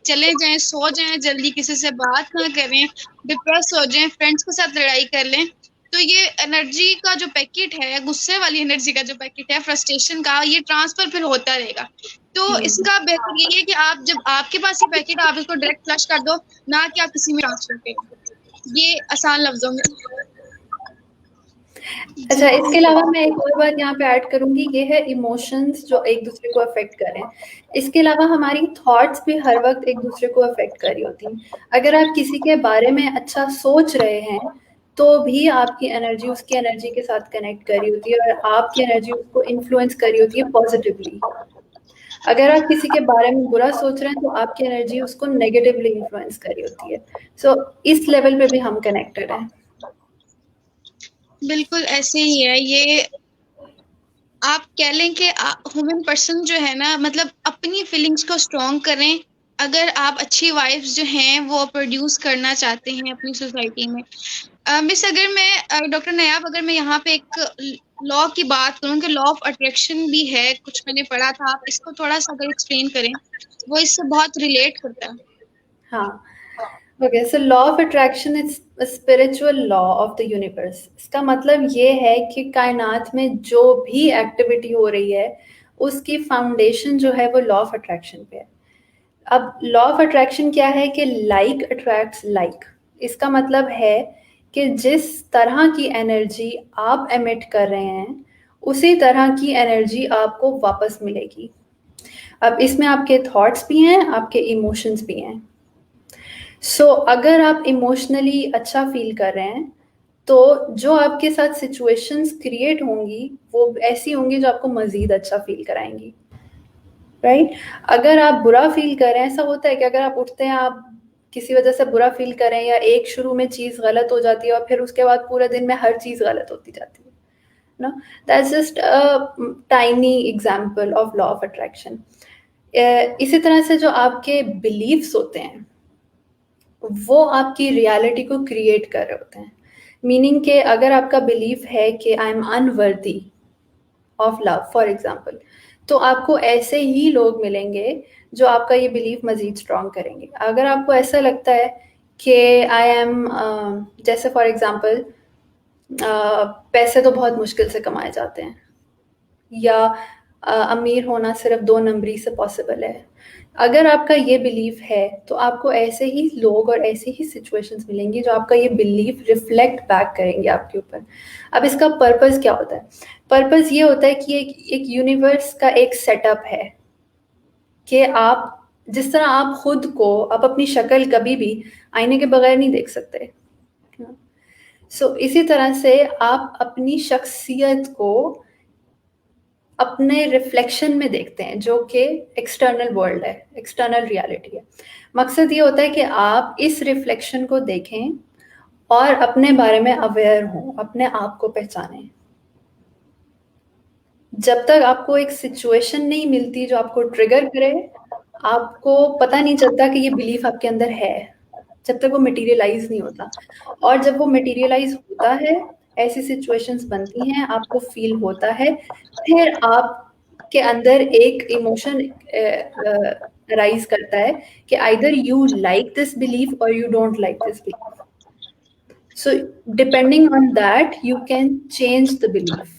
चले जाएं, सो जाएं जल्दी, किसी से बात ना करें, डिप्रेस हो जाएं, फ्रेंड्स के साथ लड़ाई कर लें। तो ये एनर्जी का जो पैकेट है, गुस्से वाली एनर्जी का जो पैकेट है, फ्रस्ट्रेशन का, ये ट्रांसफर फिर होता रहेगा। तो इसका बेहतर यही है कि आप जब आपके पास ये पैकेट, आप इसको डायरेक्ट फ्लश कर दो, ना कि आप किसी में ट्रांसफर करें। ये आसान लफ्जों में। अच्छा, इसके अलावा मैं एक और बात यहाँ पे ऐड करूंगी, ये है इमोशंस जो एक दूसरे को अफेक्ट कर रहे हैं। इसके अलावा हमारी थॉट्स भी हर वक्त एक दूसरे को अफेक्ट कर रही होती हैं। अगर आप किसी के बारे में अच्छा सोच रहे हैं तो भी आपकी एनर्जी उसकी एनर्जी के साथ कनेक्ट कर रही होती है और आपकी एनर्जी उसको इन्फ्लुएंस कर रही होती है पॉजिटिवली। अगर आप किसी के बारे में बुरा सोच रहे हैं तो आपकी एनर्जी उसको नेगेटिवली इन्फ्लुएंस कर रही होती है। सो इस लेवल पे भी हम कनेक्टेड हैं। बिल्कुल ऐसे ही है ये। आप कह लें कि ह्यूमन पर्सन जो है ना, मतलब अपनी फीलिंग्स को स्ट्रॉन्ग करें। अगर आप अच्छी वाइब्स जो हैं वो प्रोड्यूस करना चाहते हैं अपनी सोसाइटी में। मिस, अगर मैं डॉक्टर नयाब, अगर मैं यहाँ पे एक लॉ की बात करूँ कि लॉ ऑफ अट्रैक्शन भी है, कुछ मैंने पढ़ा था, आप इसको थोड़ा सा अगर एक्सप्लेन करें, वो इससे बहुत रिलेट करता है। हाँ, okay, so law of attraction is a spiritual law of the universe. इसका मतलब ये है कि कायनात में जो भी एक्टिविटी हो रही है उसकी फाउंडेशन जो है वो लॉ ऑफ अट्रैक्शन पे है। अब लॉ ऑफ अट्रैक्शन क्या है कि लाइक अट्रैक्ट्स लाइक। इसका मतलब है कि जिस तरह की एनर्जी आप एमिट कर रहे हैं उसी तरह की एनर्जी आपको वापस मिलेगी। अब इसमें आपके थॉट्स भी हैं, आपके इमोशंस भी हैं। अगर आप इमोशनली अच्छा फील कर रहे हैं तो जो आपके साथ सिचुएशंस क्रिएट होंगी वो ऐसी होंगी जो आपको मज़ीद अच्छा फील कराएंगी, राइट? अगर आप बुरा फील कर रहे हैं, ऐसा होता है कि अगर आप उठते हैं, आप किसी वजह से बुरा फील कर रहे हैं या एक शुरू में चीज़ गलत हो जाती है और फिर उसके बाद पूरे दिन में हर चीज़ गलत होती जाती है ना। That's just a tiny example of law of attraction. इसी तरह से जो आपके बिलीव्स होते हैं वो आपकी रियलिटी को क्रिएट कर रहे होते हैं। मीनिंग के अगर आपका बिलीफ है कि I am unworthy of love for example, तो आपको ऐसे ही लोग मिलेंगे जो आपका ये बिलीफ मजीद स्ट्रॉन्ग करेंगे। अगर आपको ऐसा लगता है कि आई एम जैसे फॉर एग्जाम्पल पैसे तो बहुत मुश्किल से कमाए जाते हैं, या अमीर होना सिर्फ 2 नंबरी से पॉसिबल है, अगर आपका ये बिलीफ है तो आपको ऐसे ही लोग और ऐसे ही सिचुएशंस मिलेंगी जो आपका ये बिलीफ रिफ्लेक्ट बैक करेंगे आपके ऊपर। अब इसका पर्पस क्या होता है? पर्पस ये होता है कि एक यूनिवर्स का एक सेटअप है कि आप जिस तरह आप खुद को, आप अपनी शक्ल कभी भी आईने के बगैर नहीं देख सकते। इसी तरह से आप अपनी शख्सियत को अपने रिफ्लेक्शन में देखते हैं जो कि एक्सटर्नल वर्ल्ड है, एक्सटर्नल रियलिटी है। मकसद ये होता है कि आप इस रिफ्लेक्शन को देखें और अपने बारे में अवेयर हों, अपने आप को पहचानें। जब तक आपको एक सिचुएशन नहीं मिलती जो आपको ट्रिगर करे, आपको पता नहीं चलता कि ये बिलीफ आपके अंदर है, जब तक वो मटेरियलाइज नहीं होता। और जब वो मटेरियलाइज होता है, ऐसी सिचुएशंस बनती हैं, आपको फील होता है, फिर आपके अंदर एक इमोशन राइज करता है कि either you like this belief और you don't like this belief. So depending on that you can change the belief.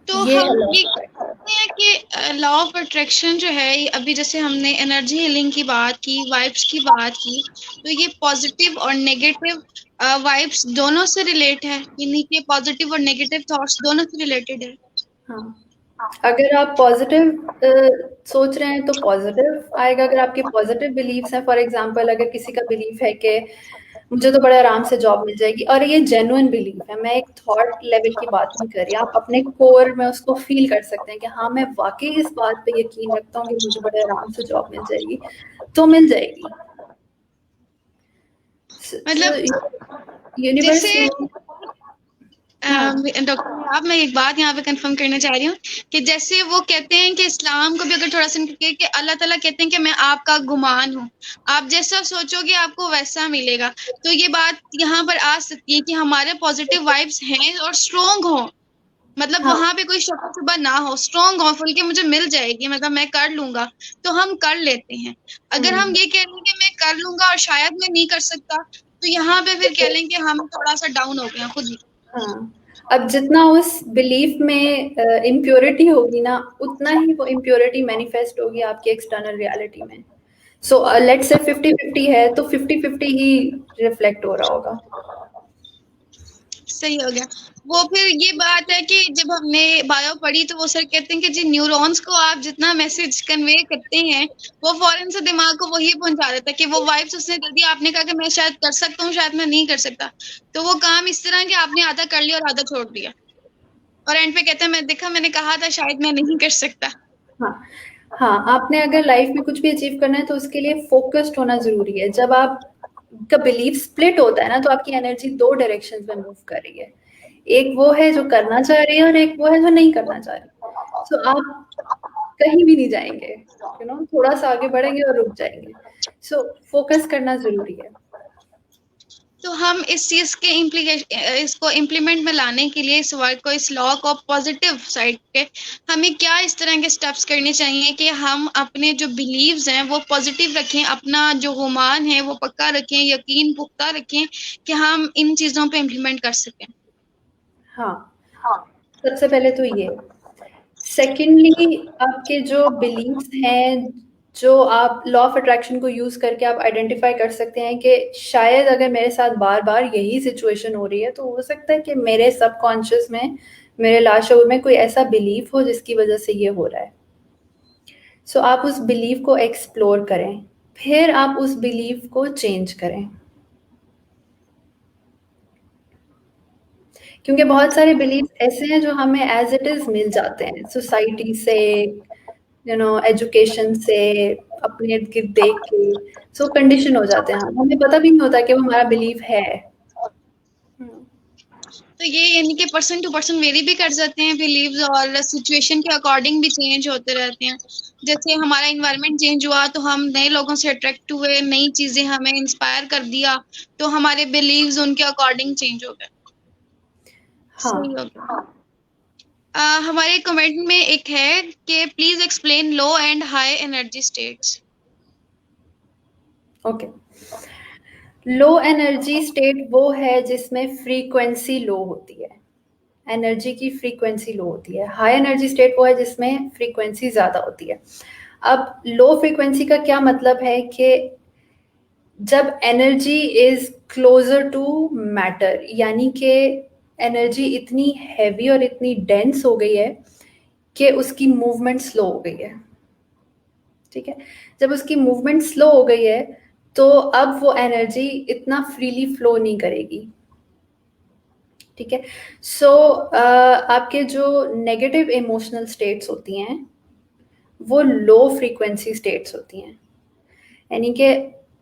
तो हम ये कहते हैं कि लॉ ऑफ अट्रैक्शन जो है, अभी जैसे हमने एनर्जी हीलिंग की बात की, वाइब्स की बात की, तो ये पॉजिटिव और नेगेटिव वाइब्स दोनों से रिलेट है, यानी कि पॉजिटिव और नेगेटिव थॉट्स दोनों से रिलेटेड है। हाँ, अगर आप पॉजिटिव सोच रहे हैं तो पॉजिटिव आएगा। अगर आपके पॉजिटिव बिलीफ्स हैं, फॉर एग्जांपल अगर किसी का बिलीफ है कि मुझे तो बड़े आराम से जॉब मिल जाएगी, और ये जेन्युइन बिलीफ है, मैं एक थॉट लेवल की बात नहीं कर रही, आप अपने कोर में उसको फील कर सकते हैं कि हाँ, मैं वाकई इस बात पे यकीन रखता हूँ कि मुझे बड़े आराम से जॉब मिल जाएगी, तो मिल जाएगी। मतलब यूनिवर्स जैसे हाँ डॉक्टर आप, मैं एक बात यहाँ पे कंफर्म करना चाह रही हूँ कि जैसे वो कहते हैं कि इस्लाम को भी अगर थोड़ा सा निकले कि अल्लाह ताला कहते हैं कि मैं आपका गुमान हूँ, आप जैसा सोचोगे आपको वैसा मिलेगा। तो ये बात यहाँ पर आ सकती है कि हमारे पॉजिटिव वाइब्स हैं और स्ट्रोंग हो, मतलब हाँ वहां पे कोई शक शुबा ना हो, स्ट्रोंग हो फुल के मुझे मिल जाएगी, मतलब मैं कर लूंगा, तो हम कर लेते हैं। अगर हम ये कह लें कि मैं कर लूंगा और शायद मैं नहीं कर सकता, तो यहाँ पे फिर कह लें कि हम थोड़ा सा डाउन हो गए खुद ही। हाँ। अब जितना उस बिलीफ में इम्प्योरिटी होगी ना, उतना ही वो इम्प्योरिटी मैनिफेस्ट होगी आपकी एक्सटर्नल रियलिटी में। सो लेट्स से 50-50 है तो 50-50 ही रिफ्लेक्ट हो रहा होगा। सही हो गया। वो फिर ये बात है कि जब हमने बायो पढ़ी तो वो सर कहते हैं कि जी न्यूरॉन्स को आप जितना मैसेज कन्वे करते हैं वो फौरन से दिमाग को वही पहुंचा देता है कि वो वाइब्स उसने दे दी, आपने कहा कि मैं शायद कर सकता हूँ, शायद मैं नहीं कर सकता, तो वो काम इस तरह कि आपने आधा कर लिया और आधा छोड़ दिया, और एंड पे कहते हैं मैं देखा, मैंने कहा था शायद मैं नहीं कर सकता। हाँ हाँ, आपने अगर लाइफ में कुछ भी अचीव करना है तो उसके लिए फोकस्ड होना जरूरी है। जब आपका बिलीफ स्प्लिट होता है ना, तो आपकी एनर्जी 2 डायरेक्शंस में मूव कर रही है। एक वो है जो करना चाह रही है और एक वो है जो नहीं करना चाह रही। सो आप कहीं भी नहीं जाएंगे, थोड़ा सा आगे बढ़ेंगे और रुक जाएंगे। सो फोकस करना जरूरी है। तो हम इस चीज के इसको इम्प्लीमेंट में लाने के लिए इस वर्क को, इस लॉ को पॉजिटिव साइड पे हमें क्या इस तरह के स्टेप्स करने चाहिए कि हम अपने जो बिलीव्स हैं वो पॉजिटिव रखें, अपना जो गुमान है वो पक्का रखें, यकीन पुख्ता रखें कि हम इन चीजों पे इम्प्लीमेंट कर सकें। हाँ, सबसे पहले तो ये। सेकेंडली, आपके जो बिलीव्स हैं, जो आप लॉ ऑफ अट्रैक्शन को यूज करके आप आइडेंटिफाई कर सकते हैं कि शायद अगर मेरे साथ बार बार यही सिचुएशन हो रही है तो हो सकता है कि मेरे सबकॉन्शियस में, मेरे लाशऊर में कोई ऐसा बिलीफ हो जिसकी वजह से ये हो रहा है। सो आप उस बिलीफ को एक्सप्लोर करें, फिर आप उस बिलीफ को चेंज करें। क्योंकि बहुत सारे बिलीफ ऐसे हैं जो हमें एज इट इज मिल जाते हैं, सोसाइटी से, एजुकेशन से, अपने इर्द गिर्द देख के। सो कंडीशन हो जाते हैं, हमें पता भी नहीं होता कि वो हमारा बिलीफ है। तो ये यानी कि पर्सन टू पर्सन वेरी भी कर जाते हैं बिलीव्स, और सिचुएशन के अकॉर्डिंग भी चेंज होते रहते हैं। जैसे हमारा इन्वायरमेंट चेंज हुआ तो हम नए लोगों से अट्रैक्ट हुए, नई चीजें हमें इंस्पायर कर दिया, तो हमारे बिलीव्स उनके अकॉर्डिंग चेंज हो गए। हाँ। सही हो गया। हमारे कमेंट में एक है कि please explain low and high energy states. Okay. Low energy state वो है जिसमें फ्रीक्वेंसी लो होती है, एनर्जी की फ्रीक्वेंसी लो होती है। हाई एनर्जी स्टेट वो है जिसमें फ्रीक्वेंसी ज़्यादा होती है। अब लो फ्रीक्वेंसी का क्या मतलब है कि जब energy is closer to matter, यानी कि एनर्जी इतनी हैवी और इतनी डेंस हो गई है कि उसकी मूवमेंट स्लो हो गई है। ठीक है, जब उसकी मूवमेंट स्लो हो गई है तो अब वो एनर्जी इतना फ्रीली फ्लो नहीं करेगी। ठीक है। सो आपके जो नेगेटिव इमोशनल स्टेट्स होती हैं वो लो फ्रीक्वेंसी स्टेट्स होती हैं। यानी कि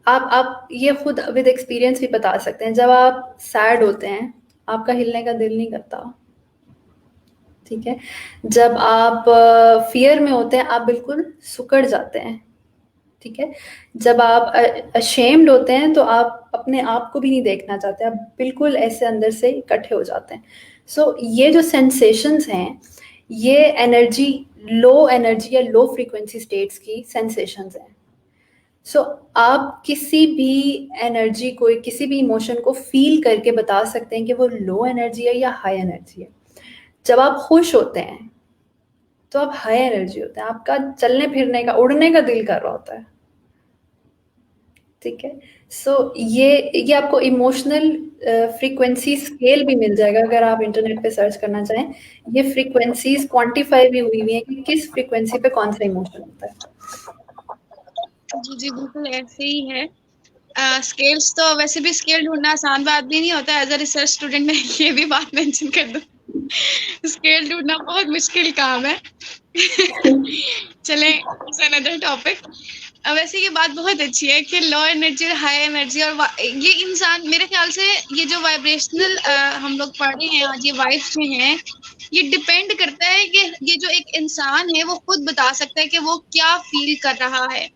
आप ये खुद विद एक्सपीरियंस भी बता सकते हैं, जब आप सैड होते हैं आपका हिलने का दिल नहीं करता। ठीक है। जब आप फियर में होते हैं आप बिल्कुल सुकड़ जाते हैं। ठीक है। जब आप अशेम्ड होते हैं तो आप अपने आप को भी नहीं देखना चाहते, आप बिल्कुल ऐसे अंदर से इकट्ठे हो जाते हैं। सो ये जो सेंसेशंस हैं, ये एनर्जी, लो एनर्जी या लो फ्रीक्वेंसी स्टेट्स की सेंसेशंस हैं। सो आप किसी भी एनर्जी को, किसी भी इमोशन को फील करके बता सकते हैं कि वो लो एनर्जी है या हाई एनर्जी है। जब आप खुश होते हैं तो आप हाई एनर्जी होते हैं, आपका चलने फिरने का, उड़ने का दिल कर रहा होता है। ठीक है। सो ये आपको इमोशनल फ्रीक्वेंसी स्केल भी मिल जाएगा अगर आप इंटरनेट पे सर्च करना चाहें। ये फ्रीक्वेंसीज क्वांटिफाई भी हुई हुई है कि किस फ्रीक्वेंसी पे कौन सा इमोशन होता है। जी जी बिल्कुल ऐसे ही है। स्केल्स तो वैसे भी स्केल ढूंढना आसान बात भी नहीं होता। एज अ रिसर्च स्टूडेंट मैं ये भी बात मेंशन कर दूं, स्केल ढूंढना बहुत मुश्किल काम है। चलें अनदर टॉपिक। वैसे ये बात बहुत अच्छी है कि लो एनर्जी और हाई एनर्जी, और ये इंसान, मेरे ख्याल से ये जो वाइब्रेशनल हम लोग पढ़े हैं आज, ये वाइब्स जो हैं, ये डिपेंड करता है कि ये जो एक इंसान है वो खुद बता सकता है कि वो क्या फील कर रहा है।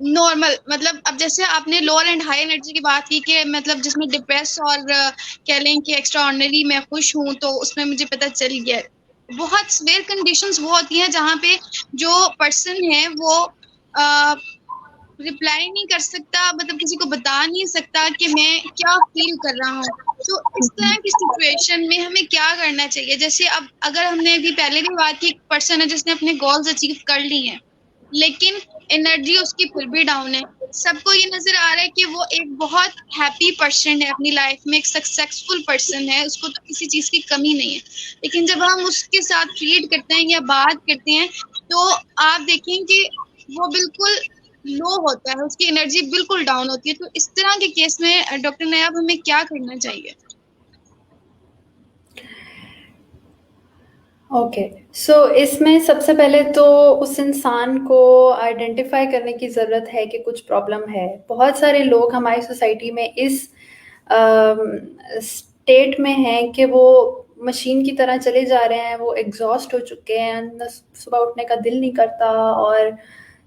नॉर्मल मतलब, अब जैसे आपने लोअर एंड हाई एनर्जी की बात की कि मतलब जिसमें डिप्रेस और कह लें कि एक्स्ट्रा ऑर्डिनरी मैं खुश हूँ, तो उसमें मुझे पता चल गया। बहुत स्वेयर कंडीशंस वो होती हैं जहाँ पे जो पर्सन है वो रिप्लाई नहीं कर सकता, मतलब किसी को बता नहीं सकता कि मैं क्या फील कर रहा हूँ। तो इस तरह की सिचुएशन में हमें क्या करना चाहिए? जैसे अब अगर हमने अभी पहले भी बात की, एक पर्सन है जिसने अपने गोल्स अचीव कर ली हैं, लेकिन एनर्जी उसकी फिर भी डाउन है। सबको ये नजर आ रहा है कि वो एक बहुत हैप्पी पर्सन है अपनी लाइफ में, एक सक्सेसफुल पर्सन है, उसको तो किसी चीज की कमी नहीं है। लेकिन जब हम उसके साथ ट्रीट करते हैं या बात करते हैं, तो आप देखें कि वो बिल्कुल लो होता है, उसकी एनर्जी बिल्कुल डाउन होती है। तो इस तरह के केस में डॉक्टर नायाब हमें क्या करना चाहिए? ओके, सो इसमें सबसे पहले तो उस इंसान को आइडेंटिफाई करने की ज़रूरत है कि कुछ प्रॉब्लम है। बहुत सारे लोग हमारी सोसाइटी में इस स्टेट में हैं कि वो मशीन की तरह चले जा रहे हैं, वो एग्जॉस्ट हो चुके हैं, सुबह उठने का दिल नहीं करता और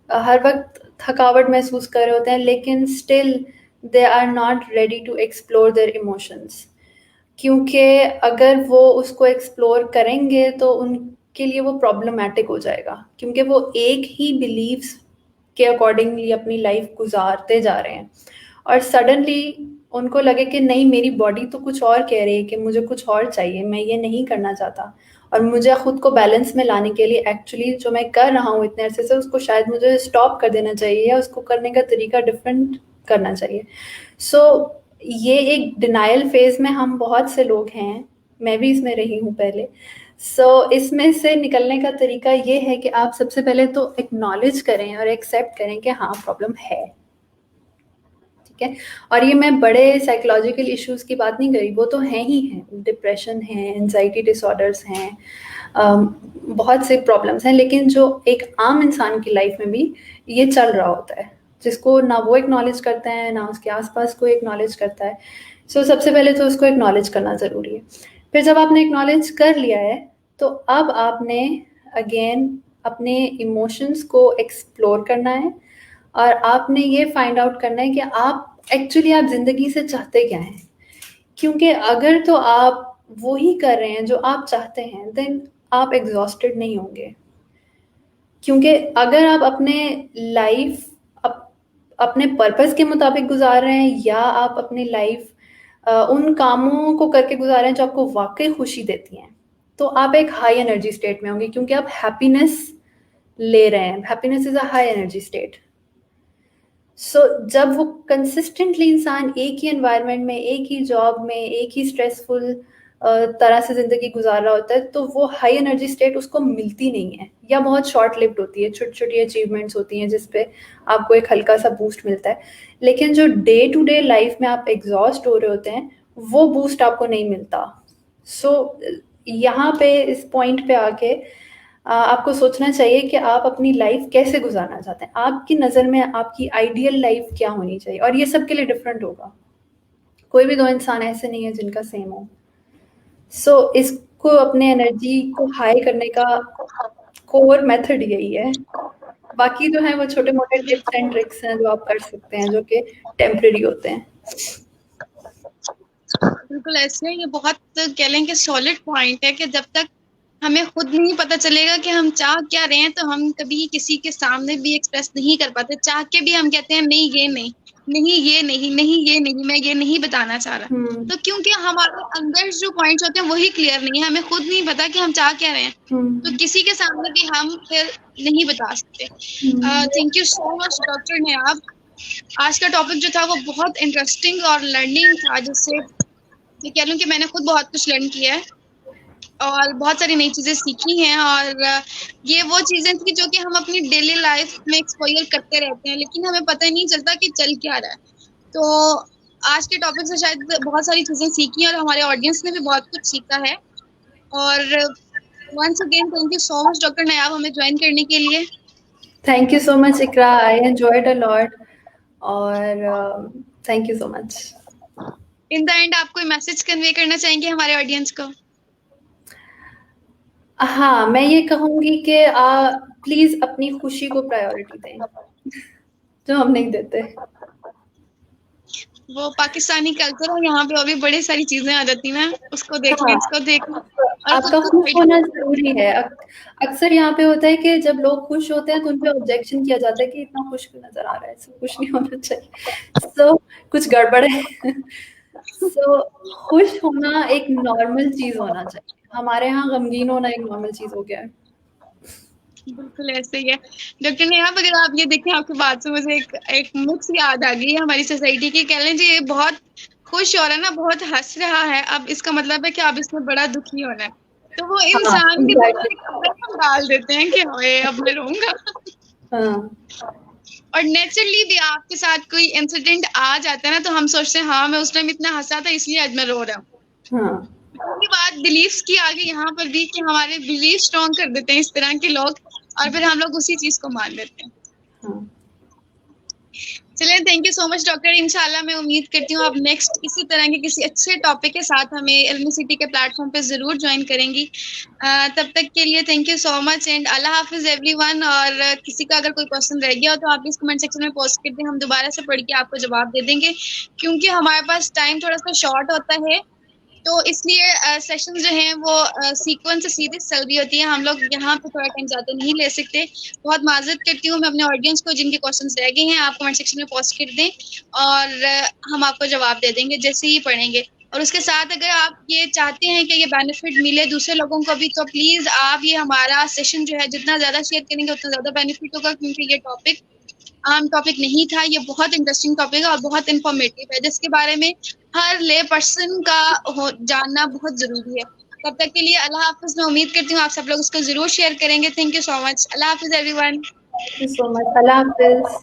हर वक्त थकावट महसूस कर रहे होते हैं, लेकिन still they are not ready to explore their emotions. क्योंकि अगर वो उसको एक्सप्लोर करेंगे तो उनके लिए वो प्रॉब्लमैटिक हो जाएगा, क्योंकि वो एक ही बिलीव्स के अकॉर्डिंगली अपनी लाइफ गुजारते जा रहे हैं और सडनली उनको लगे कि नहीं, मेरी बॉडी तो कुछ और कह रही है कि मुझे कुछ और चाहिए, मैं ये नहीं करना चाहता और मुझे खुद को बैलेंस में लाने के लिए एक्चुअली जो मैं कर रहा हूँ इतने अरसे से, उसको शायद मुझे स्टॉप कर देना चाहिए या उसको करने का तरीका डिफरेंट करना चाहिए। सो ये एक डिनायल फेज में हम बहुत से लोग हैं, मैं भी इसमें रही हूँ पहले। इसमें से निकलने का तरीका ये है कि आप सबसे पहले तो एक्नॉलेज करें और एक्सेप्ट करें कि हाँ, प्रॉब्लम है, ठीक है। और ये मैं बड़े साइकोलॉजिकल इश्यूज की बात नहीं करी, वो तो हैं ही हैं, डिप्रेशन है, एंजाइटी डिसऑर्डर्स हैं, बहुत से प्रॉब्लम्स हैं, लेकिन जो एक आम इंसान की लाइफ में भी ये चल रहा होता है, जिसको ना वो एक्नॉलेज करता है ना उसके आसपास कोई एक्नॉलेज करता है। सबसे पहले तो उसको एक्नॉलेज करना ज़रूरी है। फिर जब आपने एक्नॉलेज कर लिया है, तो अब आपने अगेन अपने इमोशंस को एक्सप्लोर करना है और आपने ये फाइंड आउट करना है कि आप एक्चुअली आप ज़िंदगी से चाहते क्या हैं। क्योंकि अगर तो आप वो ही कर रहे हैं जो आप चाहते हैं, देन आप एग्जॉस्टेड नहीं होंगे। क्योंकि अगर आप अपने लाइफ अपने पर्पस के मुताबिक गुजार रहे हैं या आप अपनी लाइफ उन कामों को करके गुजार रहे हैं जो आपको वाकई खुशी देती हैं, तो आप एक हाई एनर्जी स्टेट में होंगे, क्योंकि आप हैप्पीनेस ले रहे हैं। Happiness is a high energy state. जब वो कंसिस्टेंटली इंसान एक ही एनवायरनमेंट में, एक ही जॉब में, एक ही स्ट्रेसफुल तरह से ज़िंदगी गुजार रहा होता है, तो वो हाई एनर्जी स्टेट उसको मिलती नहीं है या बहुत शॉर्ट लिव्ड होती है। छोटी छोटी अचीवमेंट्स होती हैं जिस पे आपको एक हल्का सा बूस्ट मिलता है, लेकिन जो डे टू डे लाइफ में आप एग्जॉस्ट हो रहे होते हैं, वो बूस्ट आपको नहीं मिलता। यहाँ पे इस पॉइंट पे आके आपको सोचना चाहिए कि आप अपनी लाइफ कैसे गुजारना चाहते हैं। आपकी नज़र में आपकी आइडियल लाइफ क्या होनी चाहिए, और ये सबके लिए डिफरेंट होगा। कोई भी दो इंसान ऐसे नहीं है जिनका सेम हो। इसको अपने एनर्जी को हाई करने का कोर मेथड यही है। बाकी जो है वो छोटे मोटे टिप्स एंड ट्रिक्स हैं जो आप कर सकते हैं, जो कि टेम्परेरी होते हैं। बिल्कुल ऐसे ही, ये बहुत कह लें कि सॉलिड पॉइंट है कि जब तक हमें खुद नहीं पता चलेगा कि हम चाह क्या रहे हैं, तो हम कभी किसी के सामने भी एक्सप्रेस नहीं कर पाते। चाह के भी हम कहते हैं नहीं ये नहीं, नहीं ये नहीं, नहीं ये नहीं, मैं ये नहीं बताना चाह रहा। तो क्योंकि हमारे अंदर जो पॉइंट्स होते हैं वही क्लियर नहीं है, हमें खुद नहीं पता कि हम चाह क्या रहे हैं, तो किसी के सामने भी हम फिर नहीं बता सकते। Thank you so much doctor Nayab. आज का टॉपिक जो था वो बहुत इंटरेस्टिंग और लर्निंग था, जिससे मैं कह लूँ कि मैंने खुद बहुत कुछ लर्न किया है और बहुत सारी नई चीज़ें सीखी हैं। और ये वो चीज़ें थी जो कि हम अपनी डेली लाइफ में एक्सपोजर करते रहते हैं, लेकिन हमें पता ही नहीं चलता कि चल क्या रहा है। तो आज के टॉपिक से शायद बहुत सारी चीज़ें सीखी और हमारे ऑडियंस ने भी बहुत कुछ सीखा है। और once again thank you so much doctor Nayab हमें ज्वाइन करने के लिए। Thank you so much Iqra, I enjoyed a lot, और thank you so much. In the end आप कोई मैसेज कन्वे करना चाहेंगे हमारे ऑडियंस को? हाँ, मैं ये कहूँगी कि प्लीज़ अपनी खुशी को प्रायोरिटी दें, जो हम नहीं देते। वो पाकिस्तानी कल्चर है, यहाँ पे और भी बड़ी सारी चीजें आ जाती हैं, उसको देख लो, हाँ, इसको देख लो, और खुद आपका को खुश साइड होना करो। ज़रूरी है। अक्सर यहाँ पे होता है कि जब लोग खुश होते हैं तो उन पे ऑब्जेक्शन किया जाता है कि इतना खुश क्यों नज़र आ रहा है, ऐसा खुश नहीं होना चाहिए। सो कुछ गड़बड़ है। सो खुश होना एक नॉर्मल चीज़ होना चाहिए। हमारे यहाँ गमगीन होना एक नॉर्मल चीज़ हो गया है। बिल्कुल ऐसे ही है। डॉक्टर नेहा, अगर आप ये देखें, आपकी बात से मुझे एक मिक्स याद आ गई है हमारी सोसाइटी की। कह लें जी, ये बहुत खुश हो रहा है ना, बहुत हंस रहा है, अब इसका मतलब है कि अब इसमें बड़ा दुखी होना है, तो वो हाँ, इंसान के दिल में एग्ज़ैक्टली। कपड़े हम डाल देते हैं कि ओए अब मैं रोऊंगा। हाँ, और नेचुरली भी आपके साथ कोई इंसिडेंट आ जाता है ना, तो हम सोचते हैं हाँ मैं उस टाइम इतना हंसा था इसलिए आज मैं रो रहा हूँ। हाँ, ये बात बिलीव्स की आगे यहाँ पर भी, कि हमारे बिलीव स्ट्रॉन्ग कर देते हैं इस तरह के लोग, और फिर हम लोग उसी चीज को मान लेते हैं। हाँ। चलिए, thank you so much doctor. इंशाल्लाह मैं उम्मीद करती हूँ आप नेक्स्ट इसी तरह के किसी अच्छे टॉपिक के साथ हमें एलएमसीटी के प्लेटफॉर्म पे जरूर ज्वाइन करेंगी। तब तक के लिए thank you so much and अल्लाह हाफिज एवरीवन। और किसी का अगर कोई क्वेश्चन रह गया हो तो आप इस कमेंट सेक्शन में पोस्ट कर दें, हम दोबारा से पढ़ के आपको जवाब दे देंगे, क्योंकि हमारे पास टाइम थोड़ा सा शॉर्ट होता है, तो इसलिए सेशन जो हैं वो सीक्वेंस से सीधे चल रही होती है, हम लोग यहाँ पे थोड़ा टाइम ज़्यादा नहीं ले सकते। बहुत माजरत करती हूँ मैं अपने ऑडियंस को, जिनके क्वेश्चंस रह गए हैं आप कमेंट सेक्शन में पोस्ट कर दें, और हम आपको जवाब दे देंगे जैसे ही पढ़ेंगे। और उसके साथ अगर आप ये चाहते हैं कि ये बेनिफिट मिले दूसरे लोगों को भी, तो प्लीज़ आप ये हमारा सेशन जो है जितना ज़्यादा शेयर करेंगे उतना ज़्यादा बेनिफिट होगा, क्योंकि ये टॉपिक आम टॉपिक नहीं था, ये बहुत इंटरेस्टिंग टॉपिक है और बहुत इंफॉर्मेटिव है, जिसके बारे में हर ले पर्सन का जानना बहुत जरूरी है। तब तक के लिए अल्लाह हाफिज। मैं उम्मीद करती हूँ आप सब लोग इसको जरूर शेयर करेंगे। Thank you so much. अल्लाह हाफिज everyone. Thank you so much. अल्लाह हाफ़िज़।